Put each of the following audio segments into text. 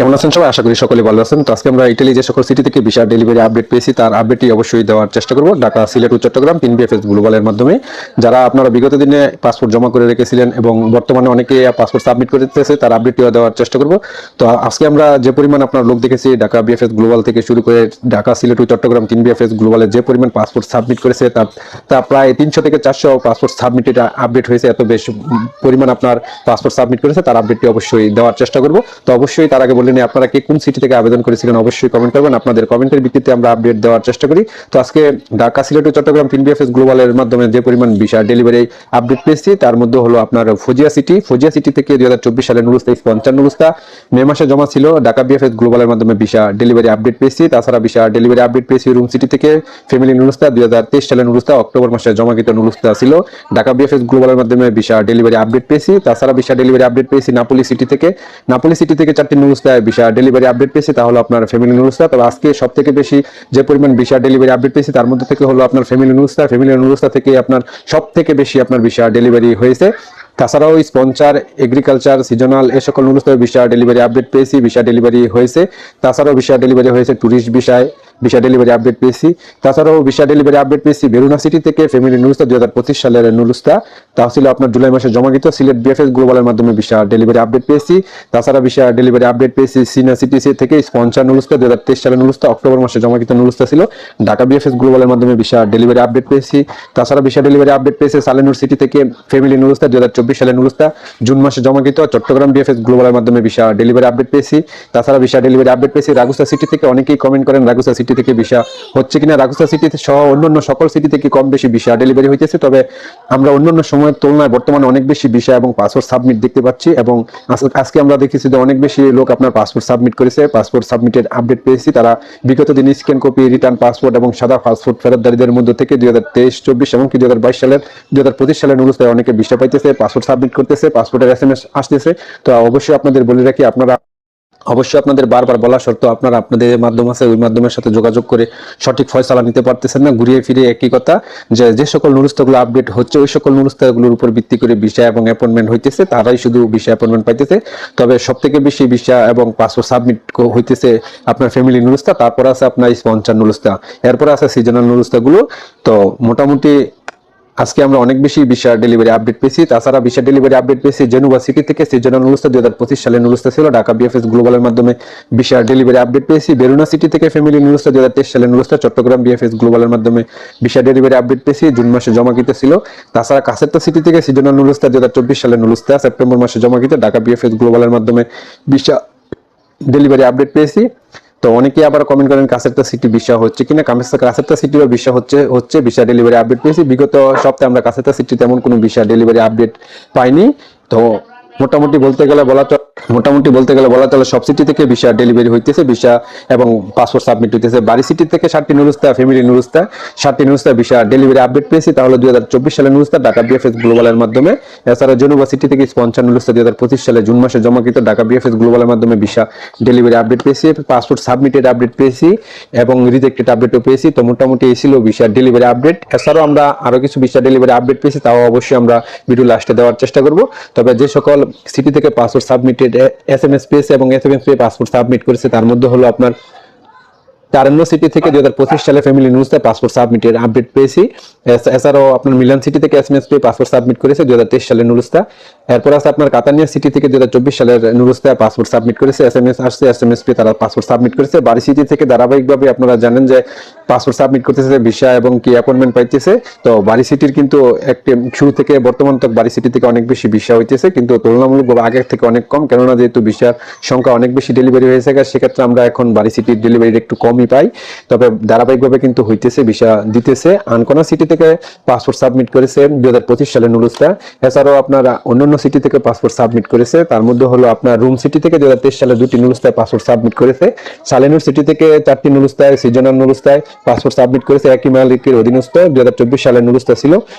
কেমন আছেন সবাই? আশা করি সকলে ভালো আছেন। তো আজকে আমরা ইতালি যে সকল সিটি থেকে ভিসা ডেলিভারি আপডেট পেয়েছি তার আপডেটটি অবশ্যই দেওয়ার চেষ্টা করব। ঢাকা, সিলেট ও চট্টগ্রাম 3BFS গ্লোবালের মাধ্যমে। যারা আপনারা বিগত দিনে পাসপোর্ট জমা করে রেখেছিলেন এবং বর্তমানে অনেকে পাসপোর্ট সাবমিট করে দিতেছে তার আপডেটটিও দেওয়ার চেষ্টা করব। তো আজকে আমরা যে পরিমাণ আপনার লোক দেখেছি ঢাকা বিএফএস গ্লোবাল থেকে শুরু করে ঢাকা, সিলেট ও চট্টগ্রাম 3BFS গ্লোবালের যে পরিমাণ পাসপোর্ট সাবমিট করেছে তা প্রায় 300 থেকে 400 পাসপোর্ট সাবমিটেড আপডেট হয়েছে। এত বেশ পরিমাণ আপনার পাসপোর্ট সাবমিট করেছে তার আপডেটটি অবশ্যই দেওয়ার চেষ্টা করব। তো অবশ্যই তার আগে বললেন আপনারা কে কোন সিটি থেকে আবেদন করেছিলেন অবশ্যই কমেন্ট করবেন। আপনাদের কমেন্টের ভিত্তিতে আমরা আপডেট দেওয়ার চেষ্টা করি। তো আজকে ঢাকা, সিলেট ও চট্টগ্রাম 3BFS গ্লোবালের মাধ্যমে যে পরিমাণ ভিসা ডেলিভারি আপডেট পেয়েছি তার মধ্যে হলো আপনার ফজিয়া সিটি থেকে 2024 সালের নুরুস্তা 55 নুরুস্তা মে মাসে জমা ছিল। ঢাকা বিএফএস গ্লোবালের মাধ্যমে ভিসা ডেলিভারি আপডেট পেয়েছি। তাছাড়া ভিসা ডেলিভারি আপডেট পেয়েছি রুম সিটি থেকে ফ্যামিলি নুরুস্তা 2023 সালের নুরুস্তা অক্টোবর মাসে জমাকৃত নুরুস্তা ছিল। ঢাকা বিএফএস গ্লোবালের মাধ্যমে ভিসা ডেলিভারি আপডেট পেয়েছি। তাছাড়া ভিসা ডেলিভারি আপডেট পেয়েছি নাপোলি সিটি থেকে 4টি নুরুস্তায় ভিসা ডেলিভারি আপডেট পেয়েছি, তা হলো আপনার ফ্যামিলি নুরুস্তা। তবে আজকে সব থেকে বেশি যে পরিমাণ ভিসা ডেলিভারি আপডেট পেয়েছি তার মধ্যে থেকে হলো আপনার ফ্যামিলি নুরুস্তা থেকে আপনার সব থেকে বেশি আপনার ভিসা ডেলিভারি হয়েছে। তাছাড়াও স্পন্সর, এগ্রিকালচার, সিজনাল এ সকল নুরুস্তায় ভিসা ডেলিভারি আপডেট পেয়েছি, ভিসা ডেলিভারি হয়েছে। তাছাড়াও ভিসা ডেলিভারি হয়েছে ট্যুরিস্ট ভিসায় ভিসা ডেলিভারি আপডেট পেয়েছি। তাছাড়াও ভিসা ডেলিভারি আপডেট পেয়েছি বেরুনা সিটি থেকে ফ্যামিলি নুরুস্তা 2025 সালের নুরুস্তা, তা ছিল আপনার জুলাই মাসে জমাকৃত। সিলেট বিএফএস গ্লোবালের মাধ্যমে ভিসা ডেলিভারি আপডেট পেয়েছি। তাছাড়া ভিসা ডেলিভারি আপডেট পেয়েছি সিনা সিটি থেকে স্পন্সর নুরুস্তা 2023 সালের নুরুস্তা অক্টোবর মাসে জমাকৃত নুরুস্তা ছিল। ঢাকা বিএফএস গ্লোবালের মাধ্যমে ভিসা ডেলিভারি আপডেট পেয়েছি। তাছাড়া ভিসা ডেলিভারি আপডেট পেয়েছে সালেনুর সিটি থেকে ফ্যামিলি নুরুস্তা 2024 সালের নুরুস্তা জুন মাসে জমাকৃত। চট্টগ্রাম বিএফএস গ্লোবালের মাধ্যমে ভিসা ডেলিভারি আপডেট পেয়েছি। তাছাড়া ভিসা ডেলিভারি আপডেট পেয়েছি রাগুসা সিটি থেকে। অনেকেই কমেন্ট করেন রাগুসা সিটি থেকে ভিসা হচ্ছে কিনা। রাগুসা সিটি সহ অন্যান্য সকল সিটি থেকে কম বেশি ভিসা ডেলিভারি হইতেছে, তবে আমরা অন্যান্য সময়ের তুলনায় বর্তমানে অনেক বেশি ভিসা এবং পাসপোর্ট সাবমিট দেখতে পাচ্ছি। এবং আজকে আমরা দেখেছি যে অনেক বেশি লোক আপনার পাসপোর্ট সাবমিট করেছে। পাসপোর্ট সাবমিটের আপডেট পেয়েছি। তারা বিগত দিনে স্ক্যান কপি, রিটার্ন পাসপোর্ট এবং সাদা পাসপোর্ট ফেরতদারীদের মধ্যে থেকে 2023-24 এবং 2025 সালের নুরুস্তায় অনেকে ভিসা পাইতেছে, পাসপোর্ট সাবমিট করতেছে, পাসপোর্টের SMS আসতেছে। তো অবশ্যই আপনাদের বলে রাখি, আপনারা অবশ্যই আপনাদের বারবার বলা সত্ত্বেও আপনারা আপনাদের মাধ্যম আছে ওই মাধ্যমের সাথে যোগাযোগ করে সঠিক ফয়সালা নিতে পারতেছেন না। ঘুরিয়ে ফিরে একই কথা, যে সকল নুরুস্তাগুলো আপডেট হচ্ছে ওই সকল নুরুস্তাগুলোর উপর ভিত্তি করে ভিসা এবং অ্যাপয়েন্টমেন্ট হইতেছে, তারাই শুধু ভিসা অ্যাপয়েন্টমেন্ট পাইতেছে। তবে সব থেকে বেশি ভিসা এবং পাসপোর্ট সাবমিট হইতেছে আপনার ফ্যামিলি নুরুস্তা, তারপর আছে আপনার স্পন্সর নুরুস্তা, এরপর আছে সিজনাল নুরুস্তাগুলো। তো মোটামুটি আজকে আমরা অনেক বেশি ভিসা ডেলিভারি আপডেট পেয়েছি। তাছাড়া ভিসা ডেলিভারি আপডেট পেয়েছি জেনুভা সিটি থেকে সিজনাল নুরুস্তা 2025 সালের নুরুস্তা ছিল। ঢাকা বিএফএস গ্লোবালের মাধ্যমে ভিসা ডেলিভারি আপডেট পেয়েছি বেরুনা সিটি থেকে ফ্যামিলি নুরুস্তা 2023 সালের নুরুস্তা। চট্টগ্রাম বিএফএস গ্লোবালের মাধ্যমে ভিসা ডেলিভারি আপডেট পেয়েছি, জুন মাসে জমাকৃত ছিল। তাছাড়া কাছেরটা সিটি থেকে সিজনাল নুরুস্তা 2024 সালের নুরুস্তা সেপ্টেম্বর মাসে জমাকৃত। ঢাকা বিএফএস গ্লোবালের মাধ্যমে ভিসা ডেলিভারি আপডেট পেয়েছি। তো অনেকে আবার কমেন্ট করেন কাছেরটা সিটি ভিসা হচ্ছে কিনা। কাছেরটা সিটিরও ভিসা হচ্ছে ভিসা ডেলিভারি আপডেট পেয়েছি। বিগত সপ্তাহে আমরা কাছেরটা সিটি তেমন কোনো ভিসা ডেলিভারি আপডেট পাইনি। তো মোটামুটি বলতে গেলে বলা চলে সব সিটি থেকে ভিসা ডেলিভারি হইতেছে, ভিসা এবং পাসপোর্ট সাবমিট হইতেছে। বাড়ি সিটি থেকে 7টি নুরুস্তা, ফ্যামিলি নুরুস্তা 7টি নুরুস্তা ভিসা ডেলিভারি আপডেট পেয়েছি, তাহলে 2024 সালের নুরুস্তা ঢাকা বিএফএস গ্লোবালের মাধ্যমে। এছাড়া জেনুভা সিটি থেকে স্পন্সর নুরুস্তা 2025 সালে জুন মাসে জমাকৃত। ঢাকা বিএফএস গ্লোবালের মাধ্যমে ভিসা ডেলিভারি আপডেট পেয়েছি, পাসপোর্ট সাবমিটেড আপডেট পেয়েছি এবং রিজেক্টেড আপডেটও পেয়েছি। তো মোটামুটি এই ছিল ভিসা ডেলিভারি আপডেট। এছাড়াও আমরা আরো কিছু ভিসা ডেলিভারি আপডেট পেয়েছি, তাও অবশ্যই আমরা ভিডিও লাস্টে দেওয়ার চেষ্টা করব। তবে যে সকল সিটি থেকে পাসপোর্ট সাবমিটেড SMS পেয়েছে এবং SMS পেয়ে পাসপোর্ট সাবমিট করেছে তার মধ্যে হলো আপনার তারান্ন সিটি থেকে 2025 সালে ফ্যামিলি নুরুস্তা পাসপোর্ট সাবমিটের আপডেট পেয়েছি। এছাড়াও আপনার মিলান সিটি থেকে SMS পেয়ে পাসপোর্ট সাবমিট করেছে 2023 সালের নুরুস্তা। এরপর আছে আপনার কাতানিয়া সিটি থেকে 2024 সালের নুরুস্তা পাসপোর্ট সাবমিট করেছে, SMS আসছে, SMS পেয়ে তারা পাসপোর্ট সাবমিট করেছে। বাড়ি সিটি থেকে ধারাবাহিকভাবে আপনারা জানেন যে পাসপোর্ট সাবমিট করতেছে, ভিসা এবং কি অ্যাপয়েন্টমেন্ট পাইতেছে। তো বাড়ি সিটির কিন্তু একটি শুরু থেকে বর্তমান তক বাড়ি সিটি থেকে অনেক বেশি ভিসা হইতেছে, কিন্তু তুলনামূলকভাবে আগের থেকে অনেক কম, কেননা যেহেতু ভিসার সংখ্যা অনেক বেশি ডেলিভারি হয়েছে সেক্ষেত্রে আমরা এখন বাড়ি সিটির ডেলিভারি একটু কমই পাই। তবে ধারাবাহিকভাবে কিন্তু হইতেছে, ভিসা দিতেছে। আনকোনা সিটি থেকে পাসপোর্ট সাবমিট করেছে 2025 সালের নুরুস্তা। এছাড়াও আপনারা অন্যান্য সিটি থেকে পাসপোর্ট সাবমিট করেছে, তার মধ্যে হলো আপনার রুম সিটি থেকে 2023 সালে 2টি নুরুস্তায় পাসপোর্ট সাবমিট করেছে। সালেনুর সিটি থেকে 4টি নুরুস্তায়, সিজনাল নুরুস্তায় পাসপোর্ট সাবমিট করেছে, একই মালিকের অধীনস্থ 2024 সালের নুরুস্তা ছিল।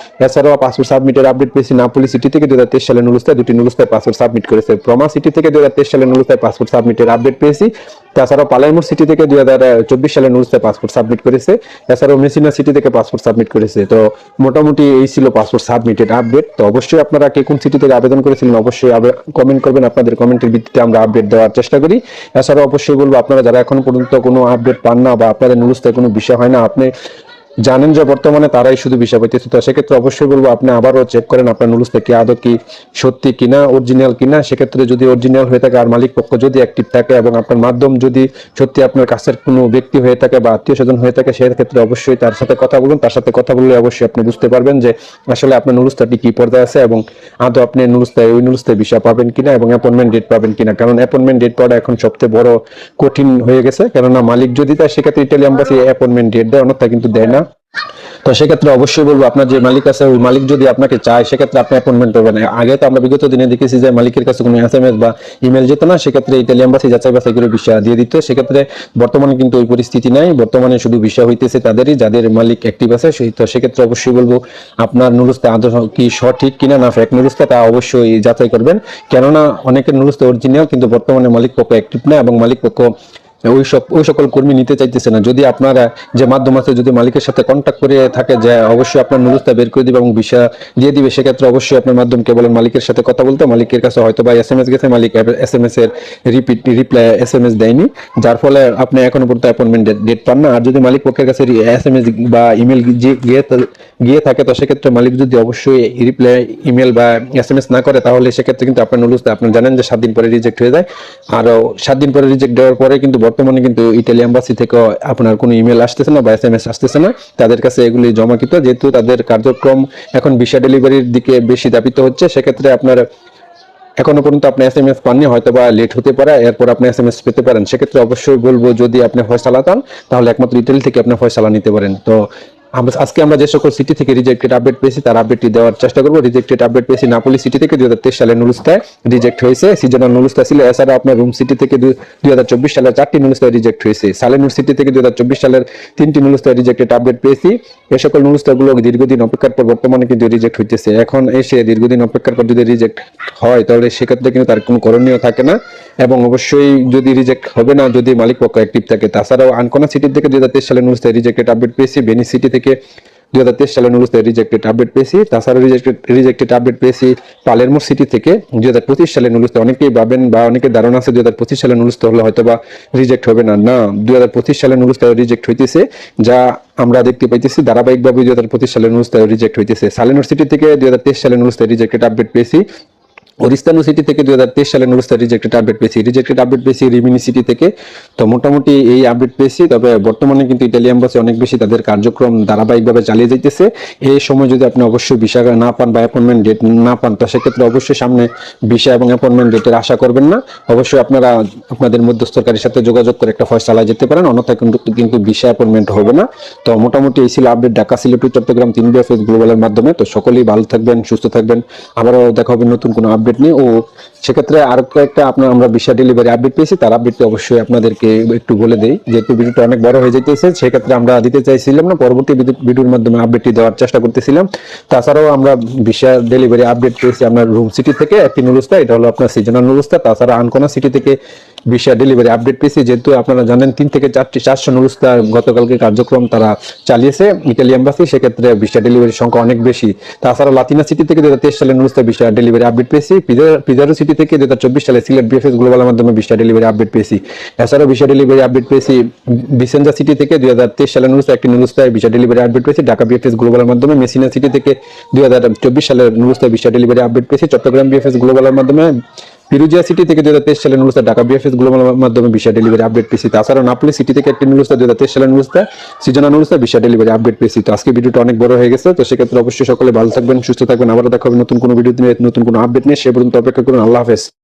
এছাড়াও পাসপোর্ট সাবমিটের আপডেট পেয়েছি নাপোলি সিটি থেকে 2023 সালের নুরুস্তায় 2টি নুরুস্তায় পাসপোর্ট সাবমিট করেছে। প্রমা সিটি থেকে 2023 সালের নুরুস্তায় পাসপোর্ট সাবমিটের আপডেট পেয়েছি। তাছাড়াও পালাইমুর সিটি থেকে সালে নুরুস্তায় পাসপোর্ট সাবমিট করেছে। এছাড়াও মেসিনা সিটি থেকে পাসপোর্ট সাবমিট করেছে। তো মোটামুটি এই ছিল পাসপোর্ট সাবমিটেড আপডেট। তো অবশ্যই আপনারা কে কোন সিটি থেকে আবেদন করেছিলেন অবশ্যই কমেন্ট করবেন, আপনাদের কমেন্টের ভিত্তিতে আমরা আপডেট দেওয়ার চেষ্টা করি। এছাড়াও অবশ্যই বলবো আপনারা যারা এখনো পর্যন্ত কোনো আপডেট পান না বা আপনাদের নুরুস্তায় কোনো বিষয় হয় না, আপনি জানেন যে বর্তমানে তারাই শুধু বিষয় পাইতেছে, তো সেক্ষেত্রে অবশ্যই বলবো আপনি আবারও চেক করেন আপনার নুরুস্তা কি আদৌ কি সত্যি কিনা, অরিজিনাল কিনা। সেক্ষেত্রে যদি অরিজিনাল হয়ে থাকে আর মালিক পক্ষ যদি অ্যাক্টিভ থাকে এবং আপনার মাধ্যম যদি সত্যি আপনার কাছের কোনো ব্যক্তি হয়ে থাকে বা আত্মীয় স্বজন হয়ে থাকে, সেক্ষেত্রে অবশ্যই তার সাথে কথা বলুন। তার সাথে কথা বললে অবশ্যই আপনি বুঝতে পারবেন যে আসলে আপনার নুরুস্তাটি কি পর্যায়ে আছে এবং আদৌ আপনি নুরুস্তায় ওই নুরুস্তায় বিষয় পাবেন কিনা এবং অ্যাপয়েন্টমেন্ট ডেট পাবেন কিনা। কারণ অ্যাপয়েন্টমেন্ট ডেট পাওয়াটা এখন সবচেয়ে বড় কঠিন হয়ে গেছে, কেননা মালিক যদি তার সেক্ষেত্রে ইটালি এম্বাসি অ্যাপয়েন্টমেন্ট ডেট দেয়, অন্যথা কিন্তু দেয় না। তো সেক্ষেত্রে অবশ্যই বলবো আপনার যে মালিক আছে ওই মালিক যদি আপনাকে চায় সেক্ষেত্রে আপনি অ্যাপয়েন্টমেন্ট করবেন। আগে তো আমরা বিগত দিনে দেখেছি যে মালিকের কাছে কোনো SMS বা ইমেল যেত না, সেক্ষেত্রে ইতালি এম্বাসি যাচাই বাছাই করে ভিসা দিয়ে দিত। সেক্ষেত্রে বর্তমানে কিন্তু ওই পরিস্থিতি নাই, বর্তমানে শুধু ভিসা হইতেছে তাদেরই যাদের মালিক অ্যাক্টিভ আছে। তো সেক্ষেত্রে অবশ্যই বলবো আপনার নুরুস্তা আদৌ কি সঠিক কিনা না ফেক নুরুস্তা তা অবশ্যই যাচাই করবেন, কেননা অনেকের নুরুস্তা অরিজিনাল কিন্তু বর্তমানে মালিক পক্ষ অ্যাক্টিভ না এবং মালিক পক্ষ ওই সকল কর্মী নিতে চাইতেছে না। যদি আপনারা যে মাধ্যম আছে যদি মালিকের সাথে কন্ট্যাক্ট করে থাকে যে অবশ্যই আপনার নুরুস্তা বের করে দিবে এবং ভিসা দিয়ে দিবে, সেক্ষেত্রে অবশ্যই আপনার মাধ্যমকে বলেন মালিকের সাথে কথা বলতে। মালিকের কাছে হয়তো বা SMS গেছে, মালিক SMS এর রিপ্লাই SMS দেয়নি, যার ফলে আপনি এখনো পর্যন্ত অ্যাপয়েন্টমেন্ট ডেট পান না। আর যদি মালিক পক্ষের কাছে SMS বা ইমেল গিয়ে থাকে, তো সেক্ষেত্রে মালিক যদি অবশ্যই রিপ্লাই ইমেল বা SMS না করে, তাহলে সেক্ষেত্রে কিন্তু আপনার নুরুস্তা আপনি জানেন যে 7 দিন পরে রিজেক্ট হয়ে যায়। আর 7 দিন পরে রিজেক্ট দেওয়ার পরে কিন্তু বর্তমানে কিন্তু ইটালি এম্বাসি থেকে আপনার কোনো ইমেল আসতেছে না বা SMS আসতেছে না, তাদের কাছে এগুলি জমাকৃত, যেহেতু তাদের কার্যক্রম এখন ভিসা ডেলিভারির দিকে বেশি ধাবিত হচ্ছে। সেক্ষেত্রে আপনার এখনো পর্যন্ত আপনি SMS পাননি, হয়তো বা লেট হতে পারে, এরপর আপনি SMS পেতে পারেন। সেক্ষেত্রে অবশ্যই বলবো যদি আপনি ফয়সালা চান তাহলে একমাত্র ইটালি থেকে আপনি ফয়সালা নিতে পারেন। তো আজকে আমরা যে সকল সিটি থেকে রিজেক্টেড আপডেট পেয়েছি তার আপডেটটি দেওয়ার চেষ্টা করবো। রিজেক্টেড আপডেট পেয়েছি নাপোলি সিটি থেকে 2023 সালে নুরুস্তায় রিজেক্ট হয়েছে, সিজনাল নুরুস্তা ছিল। এছাড়া আপনার রুম সিটি থেকে 2024 সালের 4টি নুরুস্তায় রিজেক্ট হয়েছে। সালেনুর সিটি থেকে 2024 সালের 3টি নুরুস্তায় রিজেক্টেড আপডেট পেয়েছি। এই সকল নুরুস্তাগুলো দীর্ঘদিন অপেক্ষার পর বর্তমানে কিন্তু রিজেক্ট হইতেছে। এখন এসে দীর্ঘদিন অপেক্ষার পর যদি রিজেক্ট হয় তাহলে সেক্ষেত্রে কিন্তু তার কোনো করণীয় থাকে না এবং অবশ্যই যদি রিজেক্ট হবে না যদি মালিক পক্ষ অ্যাক্টিভ থাকে। তাছাড়াও আনকোনা সিটি থেকে 2023 সালে নুরুস্তায় রিজেক্টেড আপডেট পেয়েছি। বেনি সিটি থেকে 2023 সালে নুরুস্তায় রিজেক্টেড আপডেট পেয়েছি। তাছাড়া রিজেক্টেড আপডেট পেয়েছি পালেরমো সিটি থেকে 2025 সালে নুরুস্তা। অনেকেই ভাবেন বা অনেকের ধারণা আছে 2025 সালে নুরুস্তা হলে হয়তো বা রিজেক্ট হবে না, 2025 সালে নুরুস্তা রিজেক্ট হইতেছে, যা আমরা দেখতে পাইতেছি ধারাবাহিকভাবে 2025 সালে নুরুস্তা রিজেক্ট হইতেছে। সালেনুর সিটি থেকে 2023 সালে নুরুস্তা রিজেক্টেড আপডেট পেয়েছি। ওরিস্তানো সিটি থেকে 2023 সালে নুরুস্তা রিজেক্টেড আপডেট পেয়েছি রিমিনি সিটি থেকে। তো মোটামুটি এই আপডেট পেয়েছি। তবে বর্তমানে কিন্তু ইটালি এম্বাসি অনেক বেশি তাদের কার্যক্রম ধারাবাহিকভাবে চালিয়ে যাইতেছে। এই সময় যদি আপনি অবশ্যই ভিসা না পান বা অ্যাপয়েন্টমেন্ট ডেট না পান, তো সেক্ষেত্রে অবশ্যই সামনে ভিসা এবং অ্যাপয়েন্টমেন্ট ডেটের আশা করবেন না। অবশ্যই আপনারা আপনাদের মধ্যস্থকারীর সাথে যোগাযোগ করে একটা ফয়সালা যেতে পারেন, অন্যথায় কিন্তু ভিসা অ্যাপয়েন্টমেন্ট হবে না। তো মোটামুটি এই ছিল আপডেট ঢাকা, সিলেট, চট্টগ্রাম 3 BFS গ্লোবালের মাধ্যমে। তো সকলেই ভালো থাকবেন, সুস্থ থাকবেন, আবারও দেখা হবে নতুন কোনো আপডেট নিয়ে। ও সেক্ষেত্রে আরো একটা আমরা ভিসা ডেলিভারি আপডেট পেয়েছি, তার আপডেটটি অবশ্যই আপনাদেরকে একটু বলে দেই, যেহেতু ভিডিওটা অনেক বড় হয়ে যাইতেছে। সেক্ষেত্রে আমরা দিতে চাইছিলাম না, পরবর্তী ভিডিওর মাধ্যমে আপডেটটি দেওয়ার চেষ্টা করতেছিলাম। তাছাড়াও আমরা ভিসা ডেলিভারি আপডেট পেয়েছি আপনার রুম সিটি থেকে একটি নুরুস্তা, এটা হলো আপনার সিজনাল নুরুস্তা। তাছাড়া আনকোনা সিটি থেকে ভিসা ডেলিভারি আপডেট পেয়েছি, যেহেতু আপনারা জানেন 3 থেকে 400 নুরুস্তা গতকালকে কার্যক্রম তারা চালিয়েছে ইটালি এম্বাসি, সেক্ষেত্রে ভিসা ডেলিভারির সংখ্যা অনেক বেশি। তাছাড়া লাতিনা সিটি থেকে 2023 সালে নুরুস্তা ভিসা ডেলিভারি আপডেট পেয়েছি। পিজারো সিটি থেকে 2024 সালে সিলেট BFS গ্লোবালের মাধ্যমে ভিসা ডেলিভারি আপডেট পেয়েছি। এছাড়াও ভিসা ডেলিভারি আপডেট পেয়েছি ভিসেঞ্জা সিটি থেকে 2023 সালে নুরুস্তা একটি নুরুস্তায় ভিসা ডেলিভারি আপডেট পেয়েছি ঢাকা BFS গ্লোবালের মাধ্যমে। মেসিনা সিটি থেকে 2024 সালের নুরুস্তা ভিসা ডেলিভারি আপডেট পেয়েছি চট্টগ্রাম BFS গ্লোবালের মাধ্যমে। পিরুজিয়া সিটি থেকে 2023 সালে নুরুস্তা ঢাকা BFS গ্লোবালের মাধ্যমে ভিসা ডেলিভারি আপডেট পেয়েছি। তাছাড়া নাপোলি সিটি থেকে একটি নুরুস্তা 2023 সালের নুরুস্তা সিজনাল নুরুস্তা ভিসা ডেলিভারি আপডেট পেয়েছি। তো আজকে ভিডিওটা অনেক বড় হয়ে গেছে, তো সেক্ষেত্রে অবশ্যই সকলে ভালো থাকবেন, সুস্থ থাকবেন, আবার দেখা হবে নতুন কোনো ভিডিও নিয়ে, নতুন কোনো আপডেট নিয়ে। সে পর্যন্ত অপেক্ষা করুন। আল্লাহ হাফেজ।